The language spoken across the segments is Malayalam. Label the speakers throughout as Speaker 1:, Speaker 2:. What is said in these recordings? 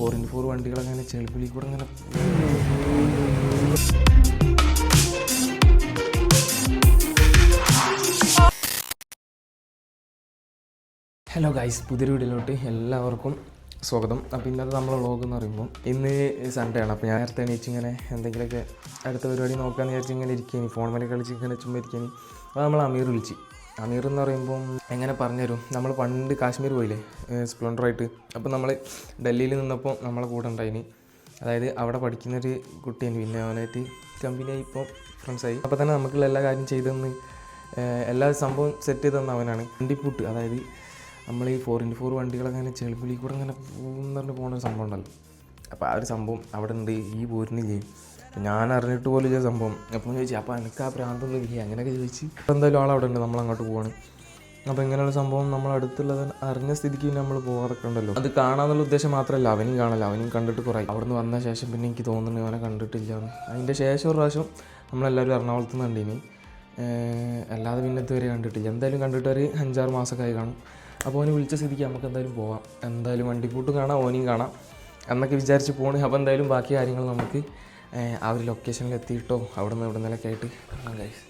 Speaker 1: 4x4 വണ്ടികളങ്ങനെ ചെളിപ്പിളി കൂടെ അങ്ങനെ. ഹലോ ഗൈസ്, പുതിയൊരു വീഡിയോയിലോട്ട് എല്ലാവർക്കും സ്വാഗതം. അപ്പോൾ ഇന്നത്തെ നമ്മളെ വ്ളോഗ് എന്ന് പറയുമ്പോൾ ഇന്ന് സൺഡേ ആണ്. അപ്പോൾ ഞാൻ നേരത്തെ എണീച്ചിങ്ങനെ എന്തെങ്കിലുമൊക്കെ അടുത്ത പരിപാടി നോക്കാമെന്ന് വിചാരിച്ച് ഇങ്ങനെ ഇരിക്കുകയാണ്, ഫോൺ മേലെ കളിച്ച് ഇങ്ങനെ ചുമ്മാ ഇരിക്കുകയാണ്. അപ്പോൾ നമ്മൾ അമീർ വിളിച്ച്. അമീർ എന്ന് പറയുമ്പം എങ്ങനെ പറഞ്ഞുതരും, നമ്മൾ പണ്ട് കാശ്മീർ പോയില്ലേ സ്പ്ലെൻഡറായിട്ട്. അപ്പോൾ നമ്മൾ ഡൽഹിയിൽ നിന്നപ്പോൾ നമ്മളെ കൂടെ ഉണ്ടായിന്, അതായത് അവിടെ പഠിക്കുന്നൊരു കുട്ടിയാണ്. പിന്നെ അവനായിട്ട് കമ്പനിയായി ഇപ്പോൾ ഫ്രണ്ട്സായി. അപ്പോൾ തന്നെ നമുക്കുള്ള എല്ലാ കാര്യം ചെയ്തെന്ന് എല്ലാ സംഭവം സെറ്റ് ചെയ്ത് തന്ന അവനാണ്. വണ്ടിപ്പൂട്ട്, അതായത് നമ്മൾ ഈ 4x4 വണ്ടികളൊക്കെ അങ്ങനെ ചെളിപ്പിളി കൂടെ അങ്ങനെ പറഞ്ഞ് പോകുന്നൊരു സംഭവം ഉണ്ടല്ലോ. അപ്പോൾ ആ ഒരു സംഭവം അവിടെ ഉണ്ട്, ഈ പോരുന്നില്ലേ. ഞാൻ അറിഞ്ഞിട്ട് പോലും ഇല്ല സംഭവം. അപ്പോൾ ചോദിച്ചു, അപ്പോൾ എനിക്ക് ആ പ്രാന്തൊന്നും ഇല്ല അങ്ങനെയൊക്കെ ചോദിച്ച്. അപ്പോൾ എന്തായാലും ആളവിടെ ഉണ്ട്, നമ്മളങ്ങോട്ട് പോവാണ്. അപ്പോൾ ഇങ്ങനെയുള്ള സംഭവം നമ്മളടുത്തുള്ളത് അറിഞ്ഞ സ്ഥിതിക്ക് പിന്നെ നമ്മൾ പോകാറൊക്കെ ഉണ്ടല്ലോ. അത് കാണാമെന്നുള്ള ഉദ്ദേശം മാത്രമല്ല, അവനും കാണല്ലോ, അവനും കണ്ടിട്ട് കുറേ. അവിടെ നിന്ന് വന്ന ശേഷം പിന്നെ എനിക്ക് തോന്നുന്നു അവനെ കണ്ടിട്ടില്ല. അതിൻ്റെ ശേഷം ഒരു പ്രാവശ്യം നമ്മളെല്ലാവരും എറണാകുളത്ത് നിന്ന് കണ്ടിനി, അല്ലാതെ പിന്നെ ഇതുവരെ കണ്ടിട്ടില്ല. എന്തായാലും കണ്ടിട്ട് ഒരു 5-6 മാസമൊക്കെ ആയി കാണും. അപ്പോൾ അവന് വിളിച്ച സ്ഥിതിക്ക് നമുക്ക് എന്തായാലും പോവാം, എന്തായാലും വണ്ടിപ്പൂട്ടും കാണാം ഓനെയും കാണാം എന്നൊക്കെ വിചാരിച്ച് പോണ്. അപ്പോൾ എന്തായാലും ബാക്കി കാര്യങ്ങൾ നമുക്ക് ആ ഒരു ലൊക്കേഷനിൽ എത്തിയിട്ടോ അവിടെ നിന്ന് ഇവിടെ നിന്നൊക്കെ ആയിട്ട് കാണാം guys.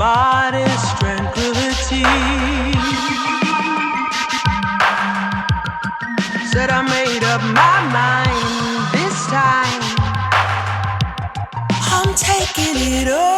Speaker 2: Modest tranquility. Said I made up my mind this time. I'm taking it over.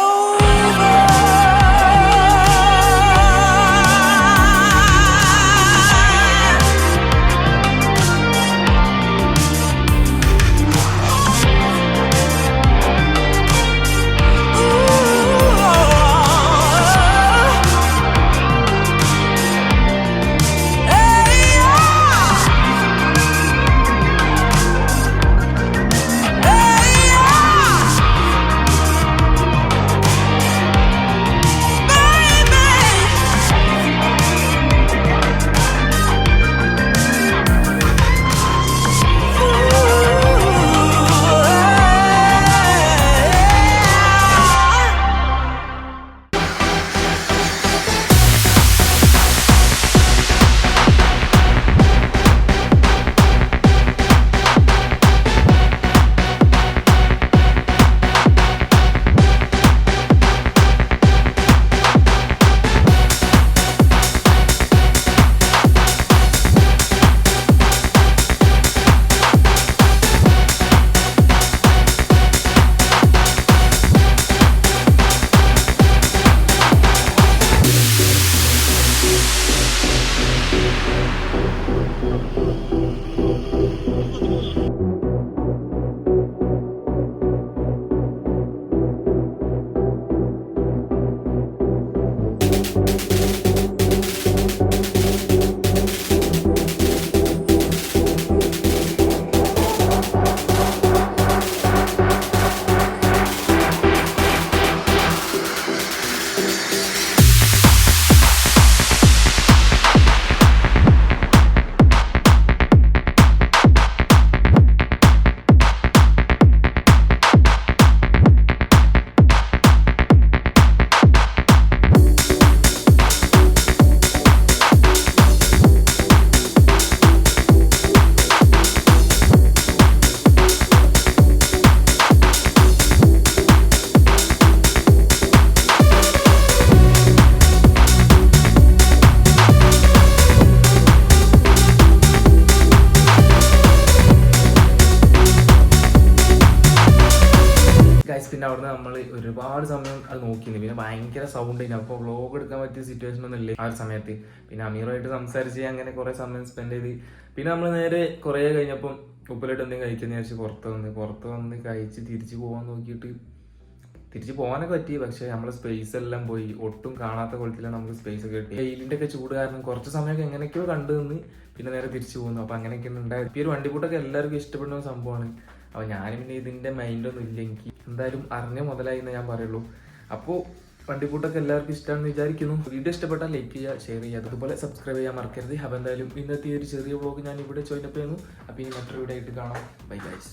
Speaker 1: പിന്നെ അവിടുന്ന് നമ്മൾ ഒരുപാട് സമയം അത് നോക്കിയിരുന്നു. പിന്നെ ഭയങ്കര സൗണ്ട് കഴിഞ്ഞു, അപ്പോൾ വ്ളോഗ് എടുക്കാൻ പറ്റിയ സിറ്റുവേഷൻ ഒന്നും ഇല്ലേ ആ ഒരു സമയത്ത്. പിന്നെ അമീറുമായിട്ട് സംസാരിച്ച് അങ്ങനെ കുറേ സമയം സ്പെൻഡ് ചെയ്ത് പിന്നെ നമ്മൾ നേരെ കുറേ കഴിഞ്ഞപ്പം ഉപ്പിലിട്ട് എന്തെങ്കിലും കഴിക്കുന്ന വിചാരിച്ച് പുറത്ത് വന്ന് കഴിച്ച് തിരിച്ച് പോകാൻ നോക്കിയിട്ട് തിരിച്ച് പോകാനൊക്കെ പറ്റി. പക്ഷേ നമ്മളെ സ്പേസ് എല്ലാം പോയി, ഒട്ടും കാണാത്ത കുളത്തിലാണ് നമുക്ക് സ്പേസ് ഒക്കെ കിട്ടി. വെയിലിൻ്റെ ഒക്കെ ചൂട് കാരണം കുറച്ച് സമയമൊക്കെ എങ്ങനെയൊക്കെയോ കണ്ടു നിന്ന് പിന്നെ നേരെ തിരിച്ചു പോകുന്നു. അപ്പോൾ അങ്ങനെയൊക്കെയാണ് ഉണ്ടായത്. ഈ ഒരു വണ്ടിക്കൂട്ടൊക്കെ എല്ലാവർക്കും ഇഷ്ടപ്പെടുന്ന ഒരു സംഭവമാണ്. അപ്പോൾ ഞാനും പിന്നെ ഇതിൻ്റെ മൈൻഡൊന്നും ഇല്ല, എനിക്ക് എന്തായാലും അറിഞ്ഞ മുതലായി എന്ന് ഞാൻ പറയുള്ളൂ. അപ്പോൾ വണ്ടിക്കൂട്ടൊക്കെ എല്ലാവർക്കും ഇഷ്ടമാണെന്ന് വിചാരിക്കുന്നു. വീഡിയോ ഇഷ്ടപ്പെട്ടാൽ ലൈക്ക് ചെയ്യുക, ഷെയർ ചെയ്യുക, അതുപോലെ സബ്സ്ക്രൈബ് ചെയ്യാൻ മറക്കരുത്. അപ്പോൾ എന്തായാലും ഇന്നത്തെ ഒരു ചെറിയ വ്ളോഗ് ഞാൻ ഇവിടെ ജോയിൻ അപ്പ് ചെയ്യുന്നു. അപ്പോൾ ഇനി മറ്റൊരു വീഡിയോ ആയിട്ട് കാണാം. Bye guys.